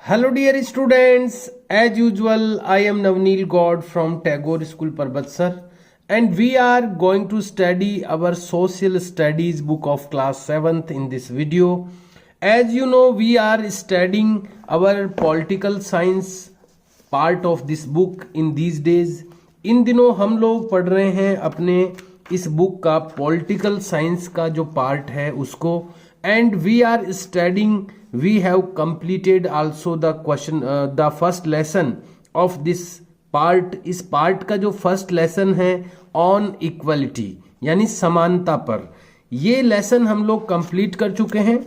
Hello dear students, as usual I am Navneel God from Tagore School Parbatsar and we are going to study our social studies book of class 7th in this video. As you know, we are studying our political science part of this book in these days. इन दिनों हम लोग पढ़ रहे हैं अपने इस book का political science का जो पार्ट है उसको, and we are studying, we have completed also the question the first lesson of this part. इस पार्ट का जो फर्स्ट लेसन है ऑन इक्वलिटी यानी समानता पर, ये लेसन हम लोग कंप्लीट कर चुके हैं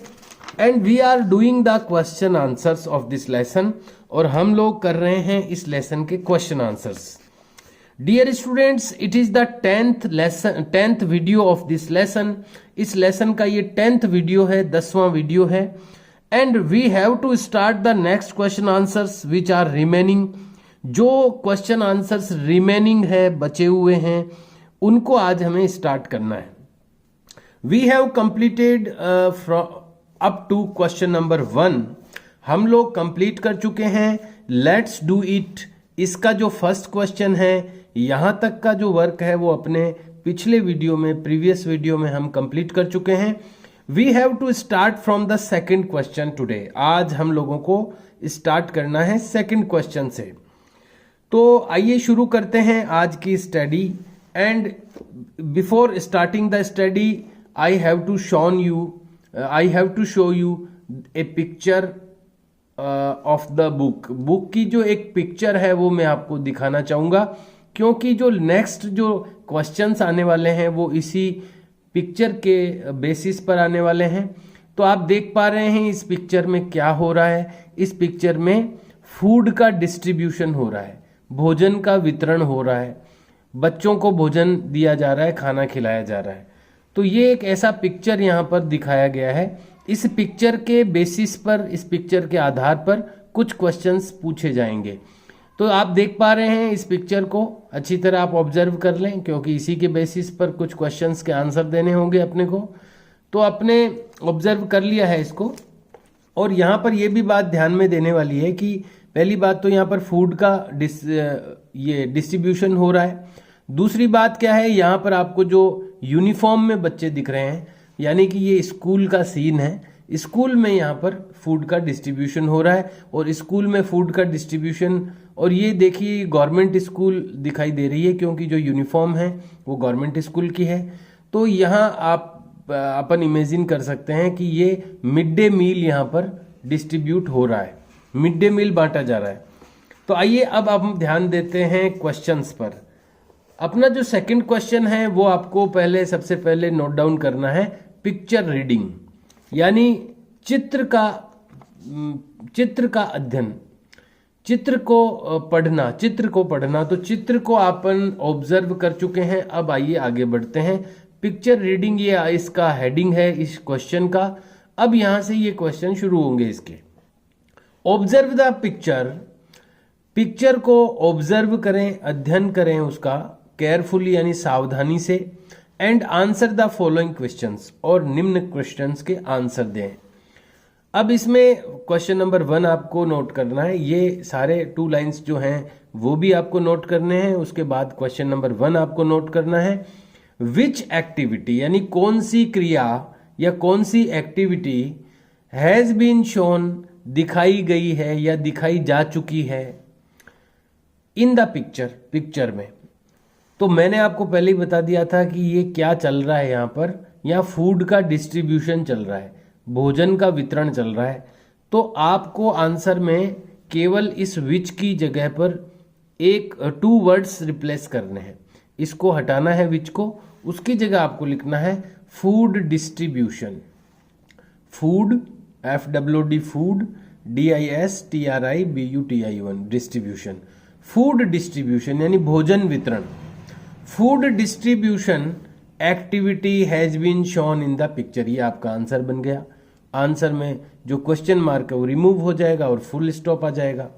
and we are doing the question answers of this lesson. और हम लोग कर रहे हैं इस लेसन के question answers. Dear students, it is the 10th video of this lesson. इस लेसन का ये 10th वीडियो है, 10वां वीडियो है. And we have to start the next question answers which are remaining. जो क्वेश्चन आंसर्स रिमेनिंग है, बचे हुए हैं, उनको आज हमें स्टार्ट करना है. We have completed up to question number 1. हम लोग कंप्लीट कर चुके हैं. Let's do it. इसका जो फर्स्ट क्वेश्चन है, यहां तक का जो वर्क है वो अपने पिछले वीडियो में, प्रीवियस वीडियो में हम कंप्लीट कर चुके हैं. We have to start from the second question today. आज हम लोगों को स्टार्ट करना है सेकंड क्वेश्चन से. तो आइए शुरू करते हैं आज की study. And before starting the study I have to show you a picture of the book. Book की जो एक पिक्चर है वो मैं आपको दिखाना चाहूंगा, क्योंकि जो नेक्स्ट जो क्वेश्चंस आने वाले हैं वो इसी पिक्चर के बेसिस पर आने वाले हैं. तो आप देख पा रहे हैं इस पिक्चर में क्या हो रहा है. इस पिक्चर में फूड का डिस्ट्रीब्यूशन हो रहा है, भोजन का वितरण हो रहा है, बच्चों को भोजन दिया जा रहा है, खाना खिलाया जा रहा है. तो ये एक ऐसा पिक्चर यहाँ पर दिखाया गया है. इस पिक्चर के बेसिस पर, इस पिक्चर के आधार पर कुछ क्वेश्चंस पूछे जाएंगे. तो आप देख पा रहे हैं इस पिक्चर को, अच्छी तरह आप ऑब्जर्व कर लें, क्योंकि इसी के बेसिस पर कुछ क्वेश्चंस के आंसर देने होंगे अपने को. तो आपने ऑब्जर्व कर लिया है इसको. और यहाँ पर यह भी बात ध्यान में देने वाली है कि पहली बात तो यहाँ पर फूड का ये डिस्ट्रीब्यूशन हो रहा है. दूसरी बात क्या है, यहाँ पर आपको जो यूनिफॉर्म में बच्चे दिख रहे हैं, यानी कि ये स्कूल का सीन है. स्कूल में यहाँ पर फूड का डिस्ट्रीब्यूशन हो रहा है. और स्कूल में फूड का डिस्ट्रीब्यूशन, और ये देखिए गवर्नमेंट स्कूल दिखाई दे रही है, क्योंकि जो यूनिफॉर्म है वो गवर्नमेंट स्कूल की है. तो यहाँ आप अपन इमेजिन कर सकते हैं कि ये मिड डे मील यहाँ पर डिस्ट्रीब्यूट हो रहा है, मिड डे मील बांटा जा रहा है. तो आइए अब हम ध्यान देते हैं क्वेश्चंस पर. अपना जो सेकंड क्वेश्चन है वो आपको सबसे पहले नोट डाउन करना है. पिक्चर रीडिंग यानी चित्र का अध्ययन, चित्र को पढ़ना. तो चित्र को अपन ऑब्जर्व कर चुके हैं. अब आइए आगे बढ़ते हैं. पिक्चर रीडिंग ये इसका हेडिंग है इस क्वेश्चन का. अब यहां से ये क्वेश्चन शुरू होंगे इसके. Observe the picture. पिक्चर को ऑब्जर्व करें, अध्ययन करें उसका केयरफुली यानी सावधानी से. And answer the following questions, और निम्न क्वेश्चंस के आंसर दें. अब इसमें क्वेश्चन नंबर 1 आपको नोट करना है. ये सारे 2 लाइंस जो हैं वो भी आपको नोट करने हैं. उसके बाद क्वेश्चन नंबर 1 आपको नोट करना है. विच एक्टिविटी यानी कौन सी क्रिया या कौन सी एक्टिविटी हैज बीन शोन दिखाई गई है या दिखाई जा चुकी है इन द पिक्चर में. तो मैंने आपको पहले ही बता दिया था कि ये क्या चल रहा है यहाँ पर. यहाँ फूड का डिस्ट्रीब्यूशन चल रहा है, भोजन का वितरण चल रहा है. तो आपको आंसर में केवल इस विच की जगह पर 2 वर्ड्स रिप्लेस करने हैं. इसको हटाना है विच को, उसकी जगह आपको लिखना है food distribution. Food FWD food DISTRIBUTION distribution. Food distribution यानी भोजन वितरण. Food distribution activity has been shown in the picture. ये आपका आंसर बन गया. आंसर में जो क्वेश्चन मार्क है वो रिमूव हो जाएगा और फुल स्टॉप आ जाएगा.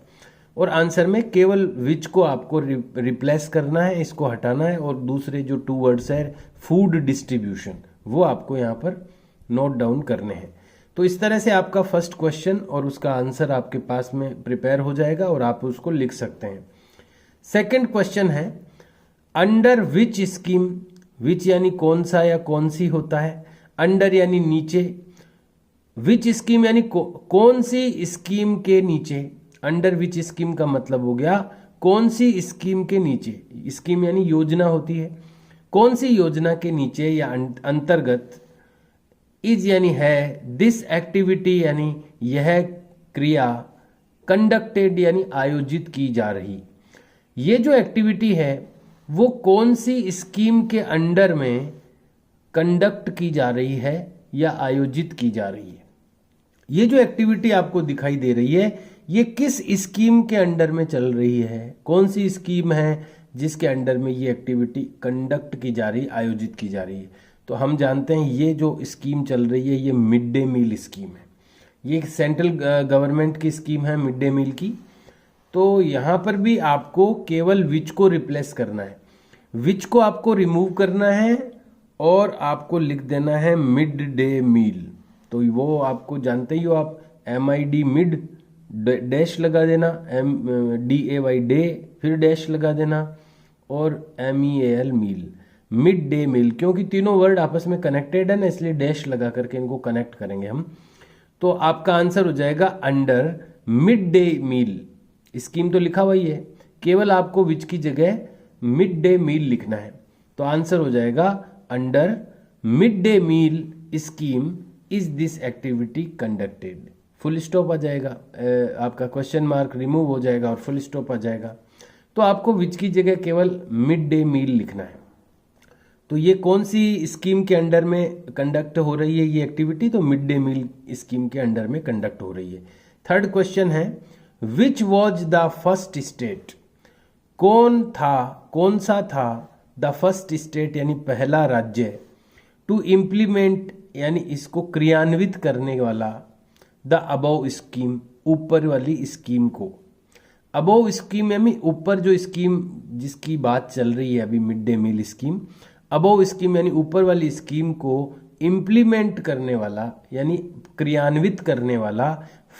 और आंसर में केवल विच को आपको रिप्लेस करना है, इसको हटाना है, और दूसरे जो 2 वर्ड्स है फूड डिस्ट्रीब्यूशन वो आपको यहाँ पर नोट डाउन करने हैं. तो इस तरह से आपका फर्स्ट क्वेश्चन और उसका आंसर आपके पास में प्रिपेयर हो जाएगा और आप उसको लिख सकते हैं। सेकंड क्वेश्चन है, अंडर विच स्कीम, विच यानी कौन सा या कौन सी होता है, अंडर यानी नीचे, विच स्कीम यानी कौन सी स्कीम के नीचे, अंडर विच स्कीम का मतलब हो गया कौन सी स्कीम के नीचे, स्कीम यानी योजना होती है, कौन सी योजना के नीचे या अंतर्गत, इज यानी है, दिस एक्टिविटी यानी यह क्रिया, कंडक्टेड यानी आयोजित की जा रही। ये जो एक्टिविटी है वो कौन सी स्कीम के अंडर में कंडक्ट की जा रही है या आयोजित की जा रही है। ये जो एक्टिविटी आपको दिखाई दे रही है ये किस स्कीम के अंडर में चल रही है, कौन सी स्कीम है जिसके अंडर में ये एक्टिविटी कंडक्ट की जा रही, आयोजित की जा रही है। तो हम जानते हैं ये जो स्कीम चल रही है ये मिड डे मील स्कीम है, ये सेंट्रल गवर्नमेंट की स्कीम है मिड डे मील की। तो यहाँ पर भी आपको केवल विच को रिप्लेस करना है, विच को आपको रिमूव करना है और आपको लिख देना है मिड डे मील। तो वो आपको जानते ही हो आप, MID मिड डैश लगा देना, DAY डे फिर डैश लगा देना और MEAL मील, मिड डे मील। क्योंकि तीनों वर्ड आपस में कनेक्टेड है ना इसलिए डैश लगा करके इनको कनेक्ट करेंगे हम। तो आपका आंसर हो जाएगा under mid day meal. Scheme तो लिखा हुआ ही है, केवल आपको विच की जगह मिड डे मील लिखना है। तो आंसर हो जाएगा under mid day meal scheme is this activity conducted, full stop आ जाएगा, आपका क्वेश्चन मार्क रिमूव हो जाएगा और फुल स्टॉप आ जाएगा। तो आपको विच की जगह केवल मिड डे मील लिखना है। तो ये कौन सी स्कीम के अंडर में कंडक्ट हो रही है ये एक्टिविटी, तो मिड डे मील स्कीम के अंडर में कंडक्ट हो रही है। थर्ड क्वेश्चन है, which was the first state, कौन था, कौन सा था, द फर्स्ट स्टेट यानी पहला राज्य, टू इम्प्लीमेंट यानी इसको क्रियान्वित करने वाला, द अबव स्कीम ऊपर वाली स्कीम को। अबव स्कीम यानी ऊपर जो स्कीम जिसकी बात चल रही है अभी mid day meal scheme, above scheme यानी ऊपर वाली स्कीम को इम्प्लीमेंट करने वाला यानी क्रियान्वित करने वाला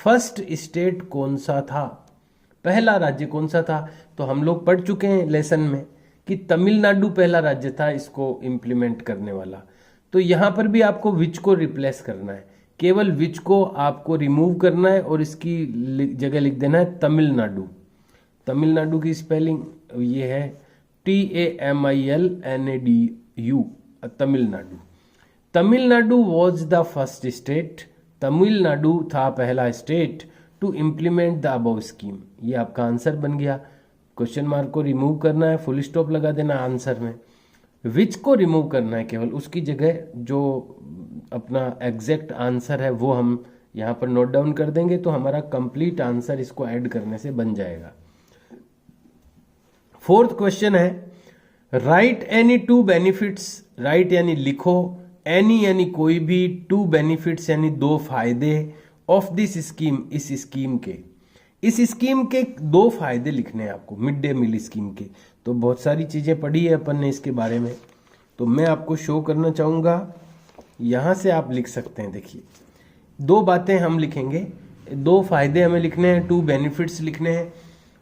फर्स्ट स्टेट कौन सा था, पहला राज्य कौन सा था। तो हम लोग पढ़ चुके हैं लेसन में कि तमिलनाडु पहला राज्य था इसको इम्प्लीमेंट करने वाला। तो यहाँ पर भी आपको विच को रिप्लेस करना है, केवल विच को आपको रिमूव करना है और इसकी जगह लिख देना है तमिलनाडु। तमिलनाडु की स्पेलिंग ये है TAMILNADU, Tamil Nadu. Tamil Nadu was the first state, Tamil Nadu था पहला state to implement the above scheme. ये आपका आंसर बन गया। क्वेश्चन मार्क को रिमूव करना है, फुल स्टॉप लगा देना आंसर में। विच को रिमूव करना है केवल, उसकी जगह जो अपना एग्जैक्ट आंसर है वो हम यहाँ पर नोट डाउन कर देंगे तो हमारा कंप्लीट आंसर इसको ऐड करने से बन जाएगा। फोर्थ क्वेश्चन है, right any two benefits, right यानी लिखो, एनी यानी कोई भी, टू बेनिफिट्स यानी दो फायदे, ऑफ दिस स्कीम इस स्कीम के, इस स्कीम के दो फायदे लिखने हैं आपको मिड डे मील स्कीम के। तो बहुत सारी चीजें पढ़ी है अपन ने इसके बारे में, तो मैं आपको शो करना चाहूंगा, यहां से आप लिख सकते हैं। देखिए दो बातें हम लिखेंगे, दो फायदे हमें लिखने हैं, टू बेनिफिट्स लिखने हैं।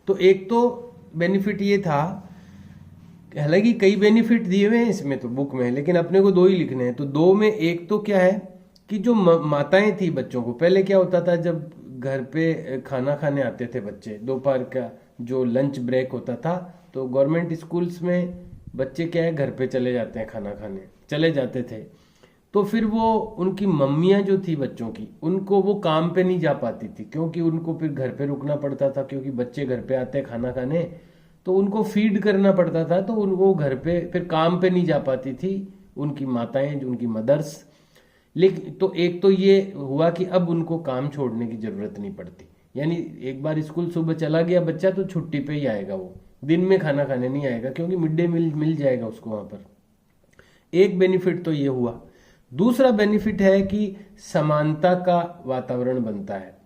तो एक तो बेनिफिट ये था, हालांकि कई बेनिफिट दिए हुए हैं इसमें तो बुक में, लेकिन अपने को दो ही लिखने हैं। तो दो में एक तो क्या है कि जो माताएं थी बच्चों को, पहले क्या होता था जब घर पे खाना खाने आते थे बच्चे, दोपहर का जो लंच ब्रेक होता था, तो गवर्नमेंट स्कूल्स में बच्चे क्या है घर पे चले जाते हैं खाना खाने, चले जाते थे। तो फिर वो उनकी मम्मियाँ जो थी बच्चों की, उनको वो काम पे नहीं जा पाती थी क्योंकि उनको फिर घर पे रुकना पड़ता था, क्योंकि बच्चे घर पे आते हैं खाना खाने तो उनको फीड करना पड़ता था, तो उनको घर पे फिर काम पे नहीं जा पाती थी उनकी माताएं, जो उनकी मदर्स। लेकिन तो एक तो ये हुआ कि अब उनको काम छोड़ने की जरूरत नहीं पड़ती, यानी एक बार स्कूल सुबह चला गया बच्चा तो छुट्टी पे ही आएगा, वो दिन में खाना खाने नहीं आएगा क्योंकि मिड डे मील मिल जाएगा उसको वहां पर। एक बेनिफिट तो ये हुआ। दूसरा बेनिफिट है कि समानता का वातावरण बनता है,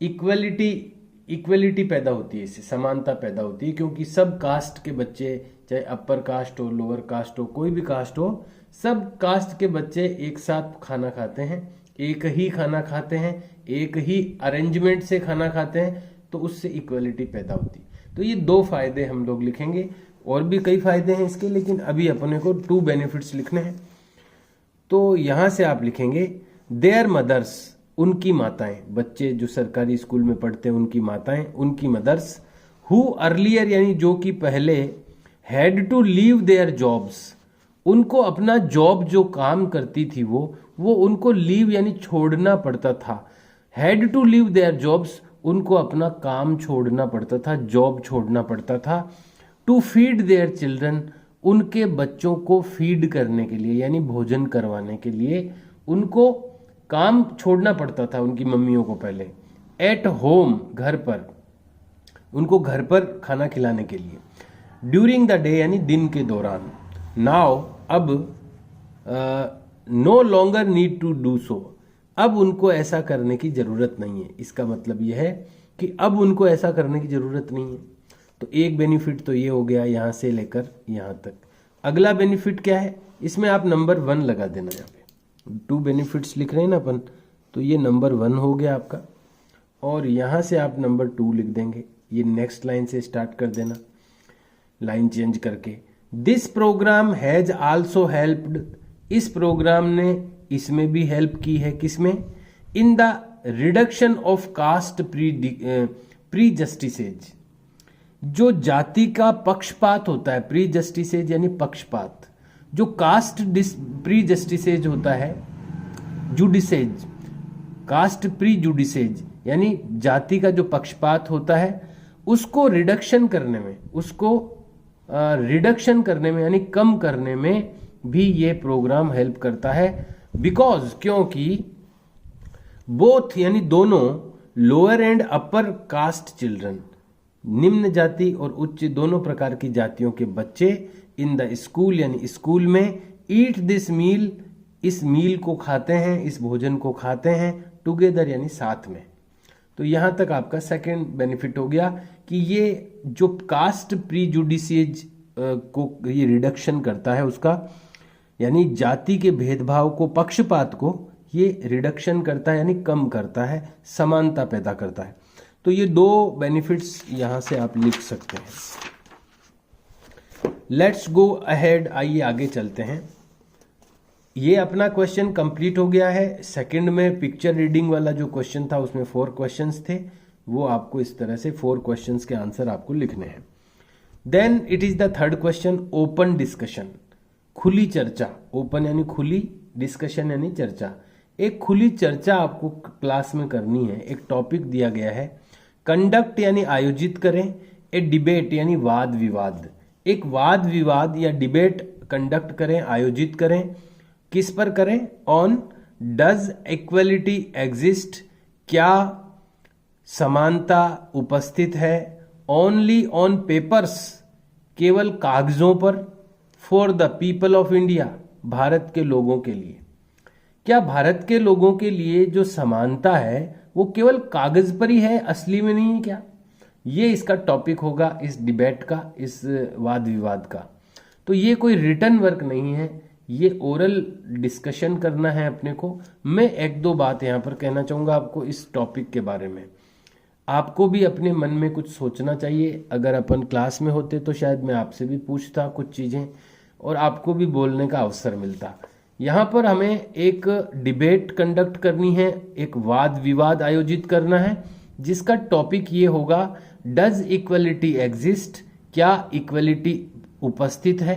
इक्वलिटी पैदा होती है, इससे समानता पैदा होती है, क्योंकि सब कास्ट के बच्चे, चाहे अपर कास्ट हो, लोअर कास्ट हो, कोई भी कास्ट हो, सब कास्ट के बच्चे एक साथ खाना खाते हैं, एक ही खाना खाते हैं, एक ही अरेंजमेंट से खाना खाते हैं, तो उससे इक्वलिटी पैदा होती है। तो ये 2 फायदे हम लोग लिखेंगे, और भी कई फायदे हैं इसके, लेकिन अभी अपने को 2 बेनिफिट्स लिखने हैं। तो यहां से आप लिखेंगे देयर मदर्स, उनकी माताएं, बच्चे जो सरकारी स्कूल में पढ़ते हैं उनकी माताएं, उनकी मदर्स, हु अर्लियर यानी जो कि पहले, had to leave their jobs, उनको अपना जॉब जो काम करती थी वो उनको लीव यानी छोड़ना पड़ता था। Had to leave their jobs, उनको अपना काम छोड़ना पड़ता था, जॉब छोड़ना पड़ता था। टू फीड देयर चिल्ड्रन, उनके बच्चों को फीड करने के लिए यानी भोजन करवाने के लिए उनको काम छोड़ना पड़ता था उनकी मम्मियों को पहले। एट होम, घर पर, उनको घर पर खाना खिलाने के लिए। ड्यूरिंग द डे यानी दिन के दौरान। नाउ, अब, no longer need to do so, अब उनको ऐसा करने की जरूरत नहीं है। इसका मतलब यह है कि अब उनको ऐसा करने की जरूरत नहीं है। तो एक बेनिफिट तो ये हो गया यहां से लेकर यहां तक। अगला बेनिफिट क्या है, इसमें आप नंबर 1 लगा देना। यहाँ पे 2 बेनिफिट्स लिख रहे हैं ना अपन, तो ये नंबर 1 हो गया आपका, और यहां से आप नंबर 2 लिख देंगे। ये नेक्स्ट लाइन से स्टार्ट कर देना, लाइन चेंज करके। This program has also helped, इस प्रोग्राम ने इसमें भी हेल्प की है, किसमें, in the reduction of caste prejudices, जो जाति का पक्षपात होता है, प्रीजस्टिसेज यानी पक्षपात, जो कास्ट प्रीजस्टिसेज होता है, जुडिसेज, कास्ट प्रीजुडिसेज यानी जाति का जो पक्षपात होता है उसको रिडक्शन करने में, उसको रिडक्शन करने में यानी कम करने में भी ये प्रोग्राम हेल्प करता है। बिकॉज, क्योंकि, बोथ यानी दोनों, lower and upper caste children, निम्न जाति और उच्च दोनों प्रकार की जातियों के बच्चे, इन द स्कूल यानी स्कूल में, ईट दिस मील, इस मील को खाते हैं, इस भोजन को खाते हैं, टुगेदर यानी साथ में। तो यहां तक आपका सेकंड बेनिफिट हो गया कि ये जो कास्ट प्रीजुडिसेज को ये रिडक्शन करता है उसका, यानी जाति के भेदभाव को, पक्षपात को ये रिडक्शन करता है यानी कम करता है, समानता पैदा करता है। तो ये 2 बेनिफिट्स यहां से आप लिख सकते हैं। लेट्स गो अहेड, आइए आगे चलते हैं। ये अपना क्वेश्चन कंप्लीट हो गया है। सेकंड में पिक्चर रीडिंग वाला जो क्वेश्चन था उसमें 4 क्वेश्चंस थे, वो आपको इस तरह से 4 क्वेश्चंस के आंसर आपको लिखने हैं। Then it is the third question, open discussion, खुली चर्चा। ओपन यानी खुली, डिस्कशन यानी चर्चा। एक खुली चर्चा आपको क्लास में करनी है, एक टॉपिक दिया गया है। कंडक्ट यानी आयोजित करें, ए डिबेट यानी वाद विवाद, एक वाद विवाद या डिबेट कंडक्ट करें, आयोजित करें। किस पर करें, ऑन डज इक्वलिटी एग्जिस्ट, क्या समानता उपस्थित है, ओनली ऑन पेपर्स, केवल कागजों पर, for the people of India, Bharat के लोगों के लिए। क्या भारत के लोगों के लिए जो समानता है वो केवल कागज पर ही है, असली में नहीं है क्या? ये इसका टॉपिक होगा इस डिबेट का, इस वाद विवाद का। तो ये कोई रिटर्न वर्क नहीं है, ये ओरल डिस्कशन करना है अपने को। मैं 1-2 बात यहाँ पर कहना चाहूँगा आपको इस टॉपिक के बारे में। आपको भी अपने मन में कुछ सोचना चाहिए। अगर अपन क्लास में होते तो शायद मैं आपसे भी पूछता कुछ चीज़ें और आपको भी बोलने का अवसर मिलता। यहाँ पर हमें एक डिबेट कंडक्ट करनी है, एक वाद विवाद आयोजित करना है, जिसका टॉपिक ये होगा, डज इक्वलिटी एग्जिस्ट, क्या इक्वलिटी उपस्थित है,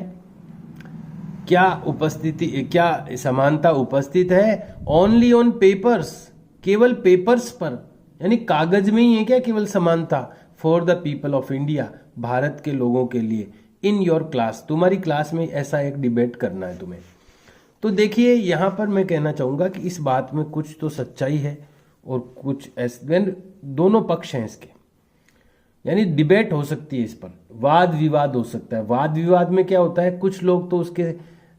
क्या समानता उपस्थित है, ओनली ऑन पेपर्स, केवल पेपर्स पर यानी कागज में ही है क्या केवल समानता, for the people of India, Bharat के लोगों के लिए, इन योर क्लास, तुम्हारी क्लास में ऐसा एक डिबेट करना है तुम्हें। तो देखिए यहाँ पर मैं कहना चाहूंगा कि इस बात में कुछ तो सच्चाई है और कुछ ऐसे दोनों पक्ष हैं इसके, यानी डिबेट हो सकती है इस पर, वाद विवाद हो सकता है। वाद विवाद में क्या होता है, कुछ लोग तो उसके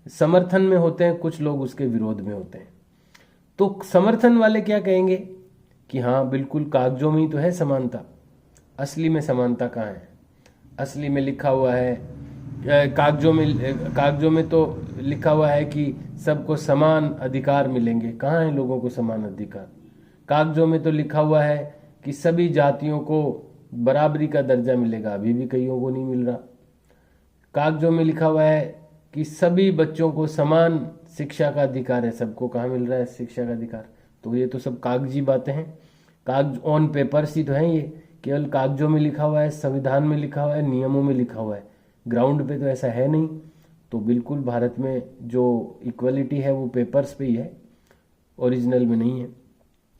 समर्थन में होते हैं, कुछ लोग उसके विरोध में होते हैं। तो समर्थन वाले क्या कहेंगे कि हाँ बिल्कुल कागजों में ही तो है समानता, असली में समानता कहाँ है, असली में लिखा हुआ है कागजों में तो लिखा हुआ है कि सबको समान अधिकार मिलेंगे। कहाँ है लोगों को समान अधिकार? कागजों में तो लिखा हुआ है कि सभी जातियों को बराबरी का दर्जा मिलेगा, अभी भी कईयों को नहीं मिल रहा। कागजों में लिखा हुआ है कि सभी बच्चों को समान शिक्षा का अधिकार है, सबको कहाँ मिल रहा है शिक्षा का अधिकार? तो ये तो सब कागजी बातें हैं, कागज ऑन पेपर ही तो हैं, ये केवल कागजों में लिखा हुआ है, संविधान में लिखा हुआ है, नियमों में लिखा हुआ है। ग्राउंड पे तो ऐसा है नहीं। तो बिल्कुल भारत में जो इक्वलिटी है वो पेपर्स पे ही है, ओरिजिनल में नहीं है।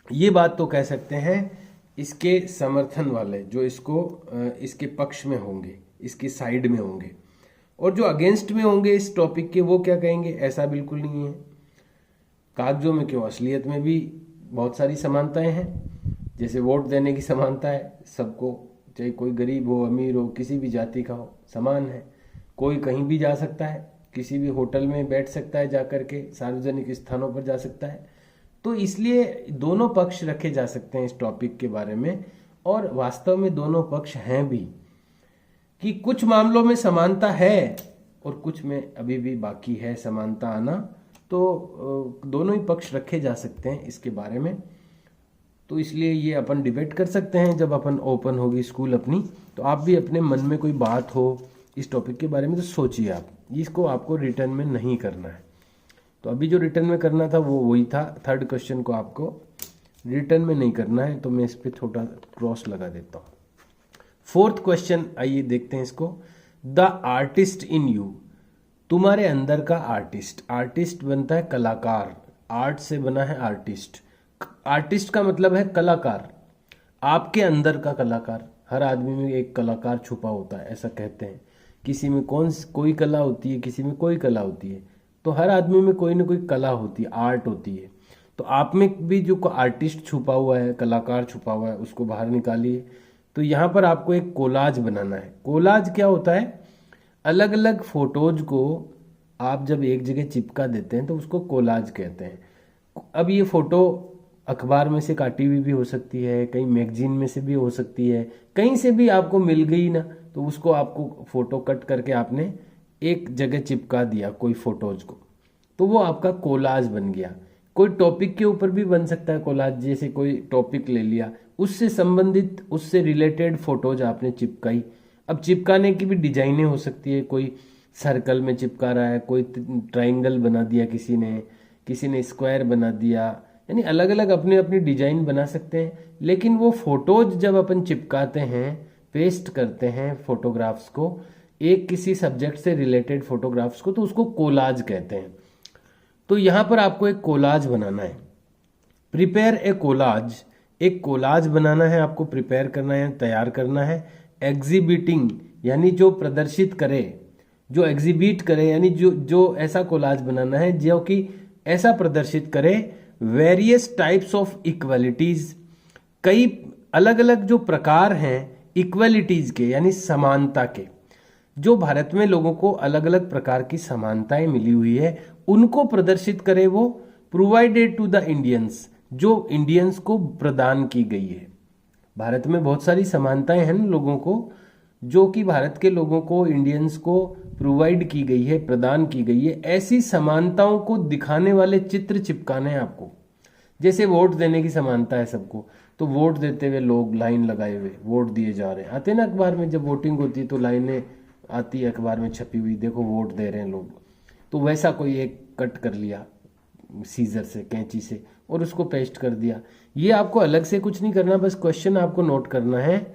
ये बात तो कह सकते हैं इसके समर्थन वाले जो इसके पक्ष में होंगे, इसकी साइड में होंगे, और जो अगेंस्ट में होंगे इस टॉपिक के वो क्या कहेंगे, ऐसा बिल्कुल नहीं है। कागजों में क्यों, असलियत में भी बहुत सारी समानताएं हैं। जैसे वोट देने की समानता है, सबको, चाहे कोई गरीब हो अमीर हो किसी भी जाति का हो, समान है। कोई कहीं भी जा सकता है, किसी भी होटल में बैठ सकता है, जाकर के सार्वजनिक स्थानों पर जा सकता है। तो इसलिए दोनों पक्ष रखे जा सकते हैं इस टॉपिक के बारे में, और वास्तव में दोनों पक्ष हैं भी, कि कुछ मामलों में समानता है और कुछ में अभी भी बाकी है समानता आना। तो दोनों ही पक्ष रखे जा सकते हैं इसके बारे में। तो इसलिए ये अपन डिबेट कर सकते हैं जब अपन ओपन होगी स्कूल अपनी। तो आप भी अपने मन में कोई बात हो इस टॉपिक के बारे में तो सोचिए आप, इसको आपको रिटर्न में नहीं करना है। तो अभी जो रिटर्न में करना था वो वही था, थर्ड क्वेश्चन को आपको रिटर्न में नहीं करना है, तो मैं इस पर थोड़ा क्रॉस लगा देता हूँ। फोर्थ क्वेश्चन, आइए देखते हैं इसको। द आर्टिस्ट इन यू, तुम्हारे अंदर का आर्टिस्ट। आर्टिस्ट बनता है कलाकार, आर्ट से बना है आर्टिस्ट। आर्टिस्ट का मतलब है कलाकार, आपके अंदर का कलाकार। हर आदमी में एक कलाकार छुपा होता है, ऐसा कहते हैं। किसी में कोई कला होती है, किसी में कोई कला होती है। तो हर आदमी में कोई ना कोई कला होती है, आर्ट होती है। तो आप में भी जो आर्टिस्ट छुपा हुआ है, कलाकार छुपा हुआ है, उसको बाहर निकालिए। तो यहाँ पर आपको एक कोलाज बनाना है। कोलाज क्या होता है? अलग अलग फोटोज को आप जब एक जगह चिपका देते हैं तो उसको कोलाज कहते हैं। अब ये फोटो अखबार में से काटी हुई भी हो सकती है, कहीं मैगजीन में से भी हो सकती है, कहीं से भी आपको मिल गई ना, तो उसको आपको फोटो कट करके आपने एक जगह चिपका दिया कोई फोटोज को, तो वो आपका कोलाज बन गया। कोई टॉपिक के ऊपर भी बन सकता है कोलाज, जैसे कोई टॉपिक ले लिया, उससे संबंधित, उससे रिलेटेड फोटोज आपने चिपकाई। अब चिपकाने की भी डिजाइनें हो सकती है, कोई सर्कल में चिपका रहा है, कोई ट्राइंगल बना दिया किसी ने स्क्वायर बना दिया, यानी अलग अलग अपनी अपनी डिजाइन बना सकते हैं। लेकिन वो फोटोज जब अपन चिपकाते हैं, पेस्ट करते हैं फोटोग्राफ्स को, एक किसी सब्जेक्ट से रिलेटेड फोटोग्राफ्स को, तो उसको कोलाज कहते हैं। तो यहां पर आपको एक कोलाज बनाना है। प्रिपेयर ए कोलाज, एक कोलाज बनाना है आपको, प्रिपेयर करना है, तैयार करना है। एग्जिबिटिंग यानी जो प्रदर्शित करे, जो एग्जिबिट करे, यानी जो ऐसा कोलाज बनाना है जो कि ऐसा प्रदर्शित करे वेरियस टाइप्स ऑफ इक्वलिटीज, कई अलग अलग जो प्रकार हैं इक्वलिटीज के, यानी समानता के। जो भारत में लोगों को अलग अलग प्रकार की समानताएं मिली हुई है उनको प्रदर्शित करे वो, प्रोवाइडेड टू द इंडियंस, जो इंडियंस को प्रदान की गई है। भारत में बहुत सारी समानताएं हैं लोगों को, जो कि भारत के लोगों को, इंडियंस को प्रोवाइड की गई है, प्रदान की गई है। ऐसी समानताओं को दिखाने वाले चित्र चिपकाने हैं आपको। जैसे वोट देने की समानता है सबको, तो वोट देते हुए लोग लाइन लगाए हुए वोट दिए जा रहे हैं, आते ना अखबार में, जब वोटिंग होती है तो लाइनें आती है अखबार में छपी हुई, देखो वोट दे रहे हैं लोग। तो वैसा कोई एक कट कर लिया सीजर से, कैंची से, और उसको पेस्ट कर दिया। ये आपको अलग से कुछ नहीं करना, बस क्वेश्चन आपको नोट करना है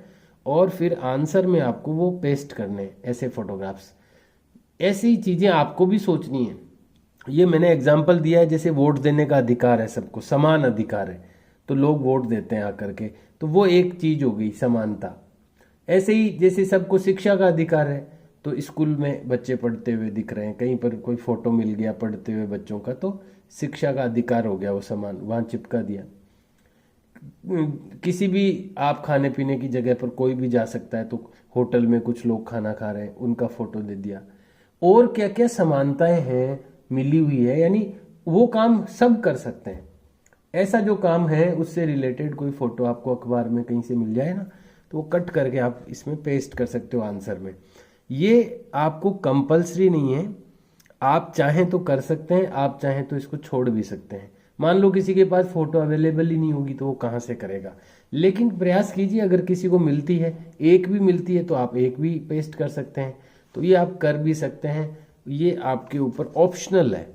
और फिर आंसर में आपको वो पेस्ट करने हैं, ऐसे फोटोग्राफ्स। ऐसी चीजें आपको भी सोचनी है। ये मैंने एग्जाम्पल दिया है, जैसे वोट देने का अधिकार है सबको, समान अधिकार है, तो लोग वोट देते हैं आकर के, तो वो एक चीज हो गई समानता। ऐसे ही जैसे सबको शिक्षा का अधिकार है, तो स्कूल में बच्चे पढ़ते हुए दिख रहे हैं, कहीं पर कोई फोटो मिल गया पढ़ते हुए बच्चों का, तो शिक्षा का अधिकार हो गया, वो समान वहां चिपका दिया। किसी भी आप खाने पीने की जगह पर कोई भी जा सकता है, तो होटल में कुछ लोग खाना खा रहे हैं, उनका फोटो दे दिया। और क्या क्या समानताएं हैं मिली हुई है, यानी वो काम सब कर सकते हैं। ऐसा जो काम है उससे रिलेटेड कोई फोटो आपको अखबार में कहीं से मिल जाए ना, तो वो कट करके आप इसमें पेस्ट कर सकते हो आंसर में। ये आपको कंपल्सरी नहीं है, आप चाहें तो कर सकते हैं, आप चाहें तो इसको छोड़ भी सकते हैं। मान लो किसी के पास फोटो अवेलेबल ही नहीं होगी तो वो कहाँ से करेगा, लेकिन प्रयास कीजिए, अगर किसी को मिलती है, एक भी मिलती है तो आप एक भी पेस्ट कर सकते हैं, तो ये आप कर भी सकते हैं। ये आपके ऊपर ऑप्शनल है,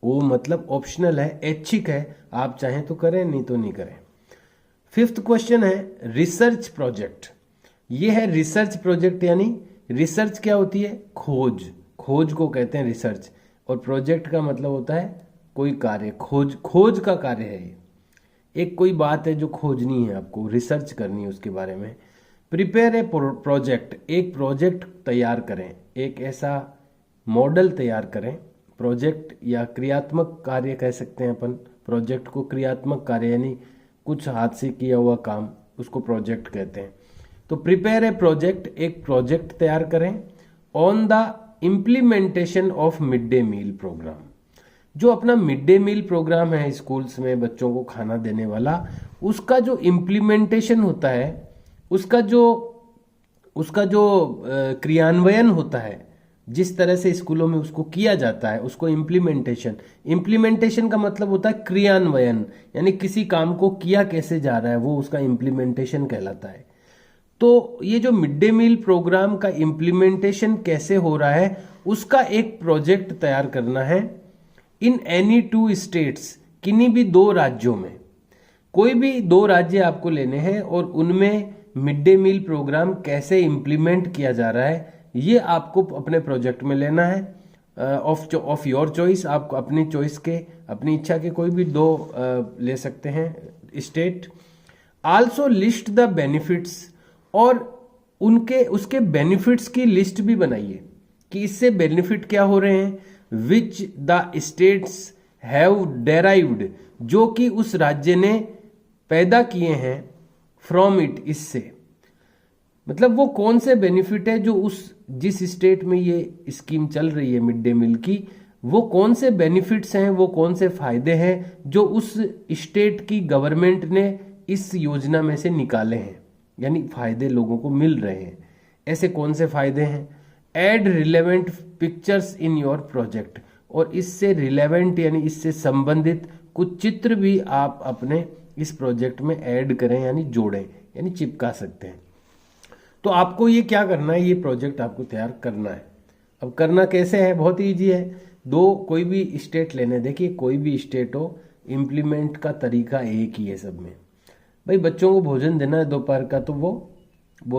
वो मतलब ऑप्शनल है, ऐच्छिक है, आप चाहें तो करें नहीं तो नहीं करें। फिफ्थ क्वेश्चन है रिसर्च प्रोजेक्ट। ये है रिसर्च प्रोजेक्ट, यानी रिसर्च क्या होती है, खोज, खोज को कहते हैं रिसर्च, और प्रोजेक्ट का मतलब होता है कोई कार्य, खोज, खोज का कार्य है ये, एक कोई बात है जो खोजनी है, आपको रिसर्च करनी है उसके बारे में। प्रिपेयर ए प्रोजेक्ट, एक प्रोजेक्ट तैयार करें, एक ऐसा मॉडल तैयार करें, प्रोजेक्ट या क्रियात्मक कार्य कह सकते हैं अपन, प्रोजेक्ट को क्रियात्मक कार्य यानी कुछ हाथ से किया हुआ काम, उसको प्रोजेक्ट कहते हैं। तो प्रिपेयर ए प्रोजेक्ट, एक प्रोजेक्ट तैयार करें on the implementation of mid day meal programme. जो अपना मिड डे मील प्रोग्राम है स्कूल्स में बच्चों को खाना देने वाला, उसका जो इम्प्लीमेंटेशन होता है, उसका जो क्रियान्वयन होता है, जिस तरह से स्कूलों में उसको किया जाता है, उसको इम्प्लीमेंटेशन का मतलब होता है क्रियान्वयन, यानी किसी काम को किया कैसे जा रहा है, वो उसका इम्प्लीमेंटेशन कहलाता है। तो ये जो मिड डे मील प्रोग्राम का इम्प्लीमेंटेशन कैसे हो रहा है, उसका एक प्रोजेक्ट तैयार करना है इन एनी 2 स्टेट्स, किन्हीं भी 2 राज्यों में, कोई भी 2 राज्य आपको लेने हैं और उनमें मिड डे मील प्रोग्राम कैसे इम्प्लीमेंट किया जा रहा है, ये आपको अपने प्रोजेक्ट में लेना है। ऑफ योर चॉइस, आप अपनी चॉइस के, अपनी इच्छा के कोई भी 2 ले सकते हैं state. Also list the benefits, और उसके बेनिफिट्स की लिस्ट भी बनाइए कि इससे बेनिफिट क्या हो रहे हैं, which the states have derived, जो कि उस राज्य ने पैदा किए हैं, फ्रॉम इट, इससे, मतलब वो कौन से बेनिफिट है जो जिस स्टेट में ये स्कीम चल रही है मिड डे मील की, वो कौन से बेनिफिट्स हैं, वो कौन से फायदे हैं जो उस स्टेट की गवर्नमेंट ने इस योजना में से निकाले हैं, यानी फायदे लोगों को मिल रहे हैं, ऐसे कौन से फायदे हैं। Add relevant pictures in your project, और इससे रिलेवेंट यानी इससे संबंधित कुछ चित्र भी आप अपने इस प्रोजेक्ट में ऐड करें, यानी जोड़ें, यानी चिपका सकते हैं। तो आपको ये क्या करना है, ये प्रोजेक्ट आपको तैयार करना है। अब करना कैसे है, बहुत ईजी है। कोई भी स्टेट लेने, देखिए कोई भी स्टेट हो, इम्प्लीमेंट का तरीका एक ही है सब में। भाई बच्चों को भोजन देना है दोपहर का, तो वो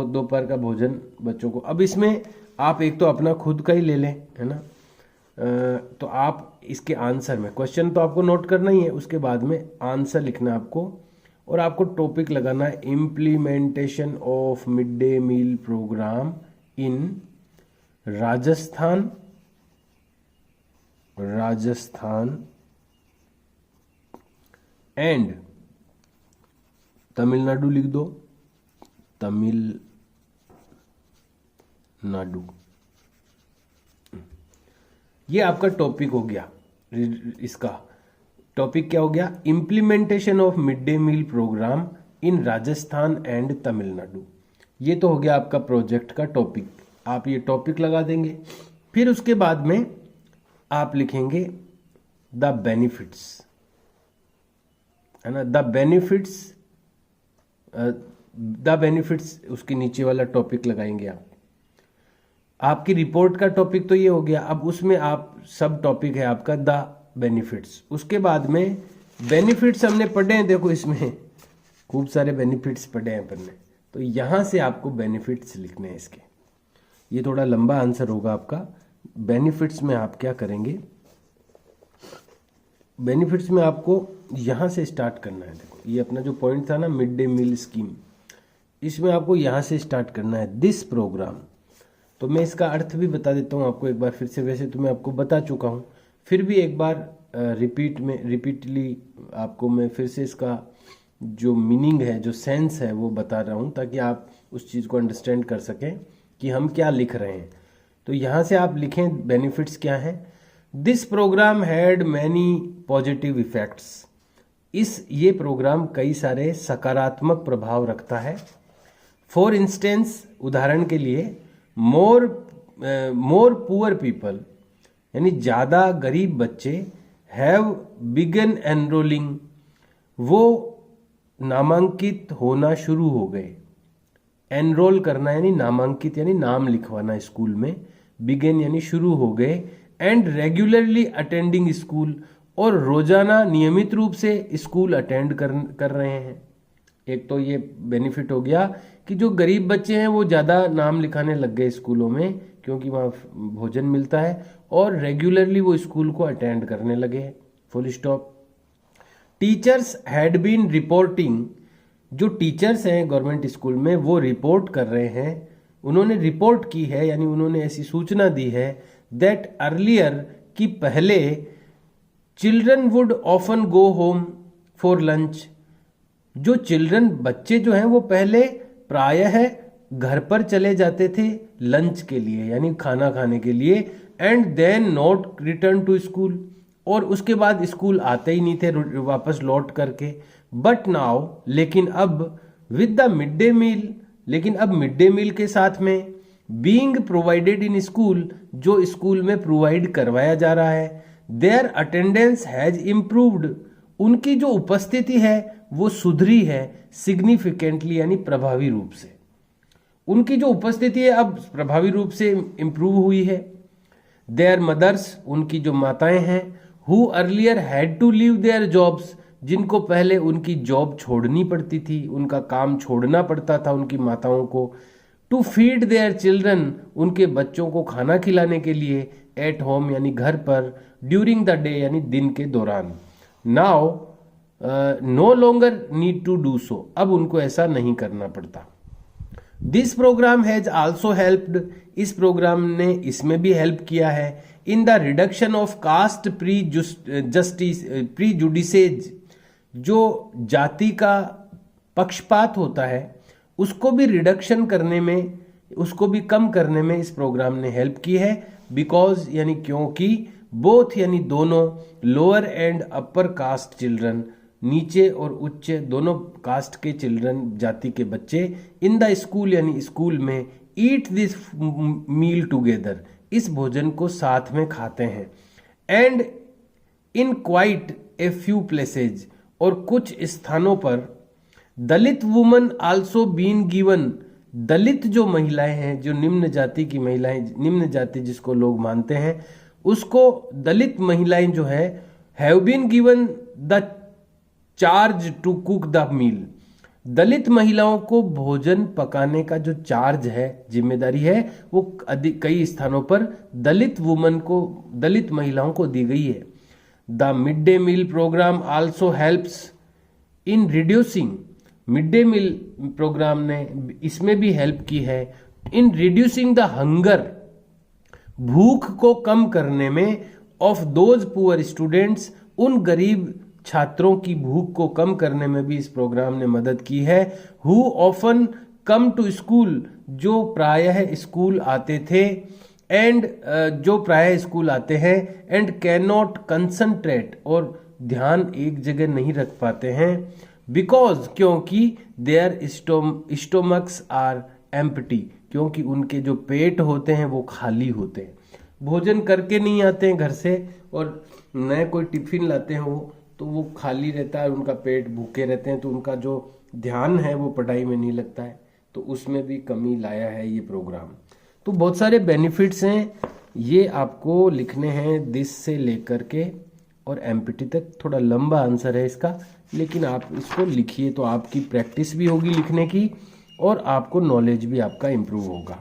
दोपहर का भोजन बच्चों को, अब इसमें आप एक तो अपना खुद का ही ले लें, है ना, तो आप इसके आंसर में, क्वेश्चन तो आपको नोट करना ही है, उसके बाद में आंसर लिखना आपको, और आपको टॉपिक लगाना है implementation of mid day meal programme in Rajasthan and Tamil Nadu, लिख दो तमिलनाडु। ये आपका टॉपिक हो गया। इसका टॉपिक क्या हो गया, implementation of mid day meal programme in Rajasthan and Tamil Nadu. ये तो हो गया आपका प्रोजेक्ट का टॉपिक, आप ये टॉपिक लगा देंगे। फिर उसके बाद में आप लिखेंगे द बेनिफिट्स, है ना, द बेनिफिट्स, उसके नीचे वाला टॉपिक लगाएंगे आप। आपकी रिपोर्ट का टॉपिक तो ये हो गया, अब उसमें आप सब टॉपिक है आपका द बेनिफिट्स। उसके बाद में बेनिफिट्स हमने पढ़े हैं, देखो इसमें खूब सारे बेनिफिट्स पढ़े हैं अपन ने, तो यहां से आपको बेनिफिट्स लिखने हैं इसके। ये थोड़ा लंबा आंसर होगा आपका। बेनिफिट्स में आप क्या करेंगे, बेनिफिट्स में आपको यहां से स्टार्ट करना है। देखो ये अपना जो पॉइंट था ना, मिड डे मील स्कीम, इसमें आपको यहां से स्टार्ट करना है, दिस प्रोग्राम। तो मैं इसका अर्थ भी बता देता हूं आपको एक बार फिर से, वैसे तो मैं आपको बता चुका हूं, फिर भी एक बार रिपीटली आपको मैं फिर से इसका जो मीनिंग है, जो सेंस है, वो बता रहा हूं, ताकि आप उस चीज़ को अंडरस्टैंड कर सकें कि हम क्या लिख रहे हैं। तो यहाँ से आप लिखें बेनिफिट्स क्या हैं। This programme had many positive effects, ये प्रोग्राम कई सारे सकारात्मक प्रभाव रखता है। फॉर इंस्टेंस, उदाहरण के लिए, मोर पुअर पीपल यानी ज़्यादा गरीब बच्चे हैव बिगन एनरोलिंग, वो नामांकित होना शुरू हो गए। एनरोल करना यानी नामांकित यानी नाम लिखवाना स्कूल में, बिगन यानी शुरू हो गए, एंड रेगुलरली अटेंडिंग स्कूल, और रोजाना नियमित रूप से स्कूल अटेंड कर रहे हैं। एक तो ये बेनिफिट हो गया कि जो गरीब बच्चे हैं वो ज़्यादा नाम लिखाने लग गए स्कूलों में, क्योंकि वहाँ भोजन मिलता है, और रेगुलरली वो स्कूल को अटेंड करने लगे। Full stop. Teachers had been reporting, जो टीचर्स हैं गवर्नमेंट स्कूल में वो रिपोर्ट कर रहे हैं, उन्होंने रिपोर्ट की है यानी उन्होंने ऐसी सूचना दी है दैट अर्लियर कि पहले children would often go home for lunch, जो चिल्ड्रन बच्चे जो हैं वो पहले प्रायः घर पर चले जाते थे लंच के लिए यानी खाना खाने के लिए, and then not return to school, और उसके बाद स्कूल आते ही नहीं थे वापस लौट करके। बट नाउ, लेकिन अब with the mid day meal, लेकिन अब मिड डे मील के साथ में बीइंग प्रोवाइडेड इन स्कूल, जो स्कूल में प्रोवाइड करवाया जा रहा है, देयर अटेंडेंस हैज इम्प्रूव्ड, उनकी जो उपस्थिति है वो सुधरी है सिग्निफिकेंटली यानी प्रभावी रूप से, उनकी जो उपस्थिति है अब प्रभावी रूप से इम्प्रूव हुई है। देयर मदर्स, उनकी जो माताएं हैं, who earlier had to leave their jobs, जिनको पहले उनकी जॉब छोड़नी पड़ती थी, उनका काम छोड़ना पड़ता था उनकी माताओं को, टू फीड देयर चिल्ड्रन, उनके बच्चों को खाना खिलाने के लिए, एट होम यानी घर पर, ड्यूरिंग द डे यानी दिन के दौरान। Now no longer need to do so, अब उनको ऐसा नहीं करना पड़ता। This program has also helped, इस प्रोग्राम ने इसमें भी हेल्प किया है, in the reduction of caste prejudices, जो जाति का पक्षपात होता है उसको भी रिडक्शन करने में, उसको भी कम करने में इस प्रोग्राम ने हेल्प की है। बिकॉज यानी क्योंकि, बोथ यानी दोनों, lower and upper caste children, नीचे और उच्च दोनों कास्ट के चिल्ड्रन, जाति के बच्चे, इन द स्कूल यानी स्कूल में, ईट दिस मील टुगेदर, इस भोजन को साथ में खाते हैं, and in quite a few places, और कुछ स्थानों पर, दलित वुमन आल्सो बीन गिवन, दलित जो महिलाएं हैं, जो निम्न जाति की महिलाएं, निम्न जाति जिसको लोग मानते हैं उसको दलित महिलाएं जो है, have been given the charge to cook the meal, दलित महिलाओं को भोजन पकाने का जो चार्ज है, जिम्मेदारी है, वो कई स्थानों पर दलित वुमन को, दलित महिलाओं को दी गई है। The mid day meal programme also helps in reducing, mid day meal programme ने इसमें भी हेल्प की है, इन रिड्यूसिंग द हंगर, भूख को कम करने में, ऑफ दोज पुअर स्टूडेंट्स, उन गरीब छात्रों की भूख को कम करने में भी इस प्रोग्राम ने मदद की है। Who often come to school, जो प्रायः स्कूल आते थे, एंड जो प्रायः स्कूल आते हैं, एंड कैन नॉट कंसंट्रेट, और ध्यान एक जगह नहीं रख पाते हैं, बिकॉज क्योंकि देयर स्टोमक्स आर एम्प्टी, क्योंकि उनके जो पेट होते हैं वो खाली होते हैं, भोजन करके नहीं आते हैं घर से, और नए कोई टिफिन लाते हैं वो, तो वो खाली रहता है, उनका पेट भूखे रहते हैं, तो उनका जो ध्यान है वो पढ़ाई में नहीं लगता है, तो उसमें भी कमी लाया है ये प्रोग्राम। तो बहुत सारे बेनिफिट्स हैं, ये आपको लिखने हैं दिस से लेकर के और एम्प्टी तक। थोड़ा लंबा आंसर है इसका, लेकिन आप इसको लिखिए तो आपकी प्रैक्टिस भी होगी लिखने की, और आपको नॉलेज भी आपका इम्प्रूव होगा।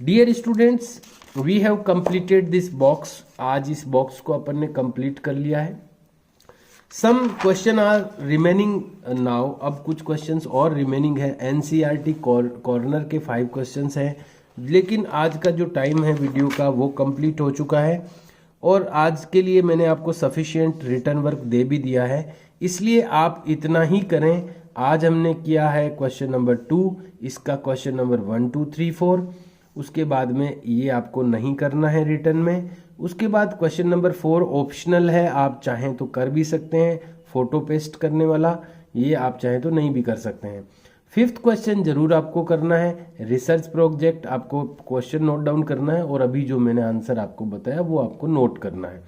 Dear students, we have completed this box, आज इस बॉक्स को अपन ने कंप्लीट कर लिया है। Some question are remaining now, अब कुछ क्वेश्चंस और रिमेनिंग है। एनसीईआरटी कॉर्नर के 5 क्वेश्चंस हैं, लेकिन आज का जो टाइम है वीडियो का वो कंप्लीट हो चुका है, और आज के लिए मैंने आपको सफिशिएंट रिटर्न वर्क दे भी दिया है, इसलिए आप इतना ही करें। आज हमने किया है क्वेश्चन नंबर 2, इसका क्वेश्चन नंबर 1 2 3 4, उसके बाद में ये आपको नहीं करना है रिटर्न में। उसके बाद क्वेश्चन नंबर 4 ऑप्शनल है, आप चाहें तो कर भी सकते हैं, फोटो पेस्ट करने वाला, ये आप चाहें तो नहीं भी कर सकते हैं। 5th क्वेश्चन जरूर आपको करना है, रिसर्च प्रोजेक्ट आपको क्वेश्चन नोट डाउन करना है और अभी जो मैंने आंसर आपको बताया वो आपको नोट करना है।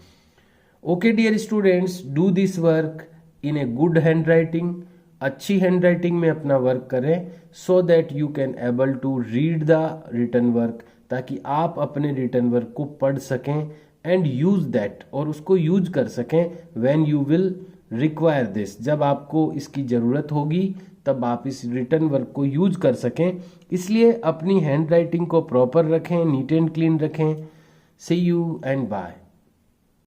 Okay dear students, do this work in a good handwriting, अच्छी हैंड राइटिंग में अपना वर्क करें, so that you can able to read the written work, ताकि आप अपने रिटन वर्क को पढ़ सकें एंड यूज दैट, और उसको यूज कर सकें when you will require this, जब आपको इसकी ज़रूरत होगी तब आप इस रिटन वर्क को यूज कर सकें। इसलिए अपनी हैंड राइटिंग को प्रॉपर रखें, नीट एंड क्लीन रखें। सी यू एंड बाय।